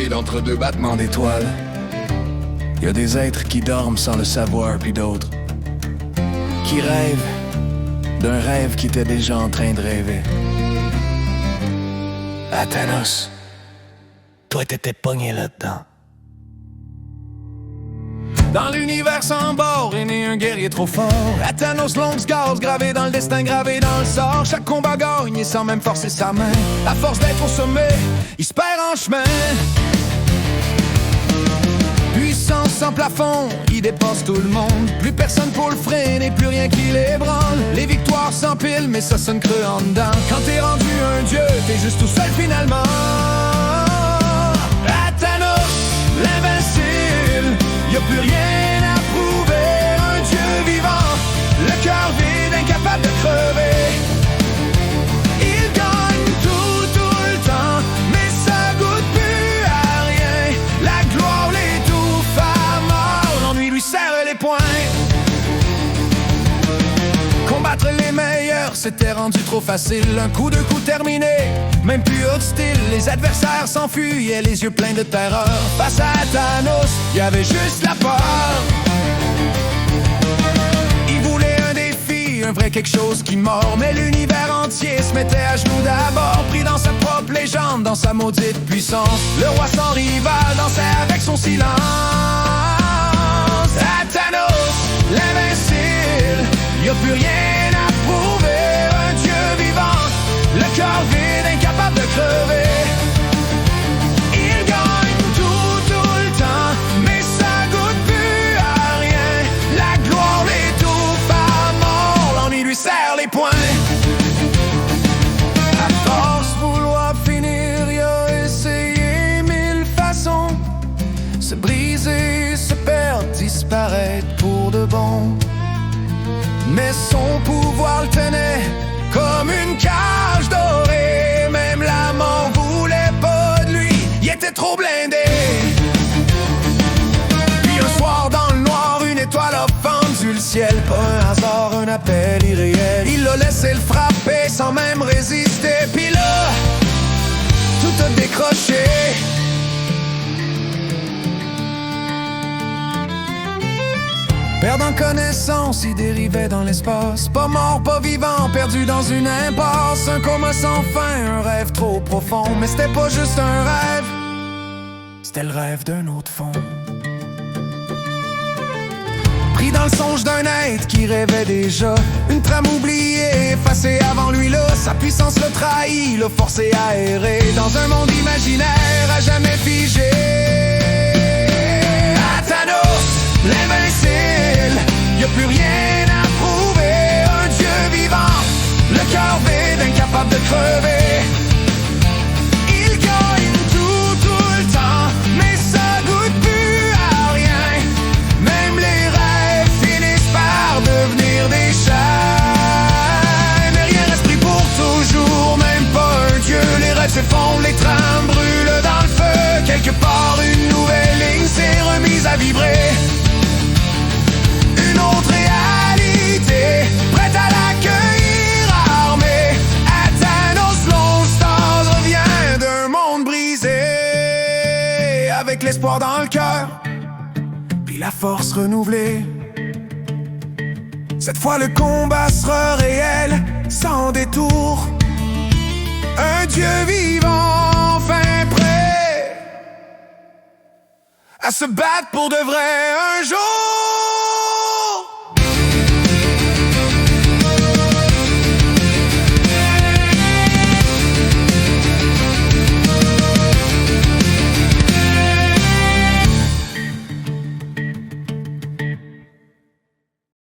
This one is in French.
vide entre deux battements d'étoiles. Y a des êtres qui dorment sans le savoir, puis d'autres qui rêvent d'un rêve qui était déjà en train de rêver. Thanos, toi t'étais pogné là-dedans. Dans l'univers sans bord est né un guerrier trop fort. Thanos longue gaz gravé dans le destin, gravé dans le sort. Chaque combat gagne sans même forcer sa main. À force d'être au sommet, il se perd en chemin. Puissance sans plafond, il dépasse tout le monde. Plus personne pour le freiner, plus rien qui l'ébranle. Les victoires s'empilent, mais ça sonne creux en dedans. Quand t'es rendu un dieu, t'es juste tout seul finalement. Thanos, l'invincible, y'a plus rien à prouver. Un dieu vivant, le cœur vide, incapable de crever. Il gagne tout le temps, mais ça goûte plus à rien. La gloire l'étouffe à mort, l'ennui lui serre les poings. Combattre les meilleurs, c'était rendu trop facile. Un coup, deux coups terminé, même plus hostile. Les adversaires s'enfuyaient, les yeux pleins de terreur. Face à Thanos, y avait juste la peur. Il voulait un défi, un vrai quelque chose qui mord. Mais l'univers entier se mettait à genoux d'abord. Pris dans sa propre légende, dans sa maudite puissance. Le roi sans rival dansait avec son silence. À Thanos, l'invincible, y'a plus rien à prouver. Un dieu vivant, le cœur vide, incapable de crever. Il gagne tout le temps, mais ça goûte plus à rien. La gloire l'étouffe à mort, l'ennui lui serre les poings. À force vouloir finir, il a essayé mille façons. Se briser, se perdre, disparaître pour de bon. Mais son pouvoir le tenait comme une cage dorée. Même la mort voulait pas de lui, il était trop blindé. Puis un soir dans le noir, une étoile a fendu le ciel. Pas un hasard, un appel irréel. Il l'a laissé le frapper sans même résister. Puis là, tout a décroché. Perdant connaissance, il dérivait dans l'espace. Pas mort, pas vivant, perdu dans une impasse. Un coma sans fin, un rêve trop profond. Mais c'était pas juste un rêve, c'était le rêve d'un autre fond. Pris dans le songe d'un être qui rêvait déjà. Une trame oubliée, effacée avant lui là. Sa puissance le trahit, l'a forcé à errer dans un monde imaginaire à jamais figé. À Thanos, l'invincible, y'a plus rien à prouver. Un dieu vivant, le cœur vide, incapable de crever. Il gagne tout le temps, mais ça goûte plus à rien. Même les rêves finissent par devenir des chaînes. Mais rien reste pris pour toujours, même pas un dieu. Les rêves s'effondrent, les trames brûlent dans le feu. Quelque part une nouvelle ligne s'est remise à vibrer. Une autre réalité, prête à l'accueillir armée. À Thanos, Lone Stars revient d'un monde brisé. Avec l'espoir dans le cœur, puis la force renouvelée. Cette fois le combat sera réel, sans détour. Un dieu vivant, enfin prêt à se battre pour de vrai un jour.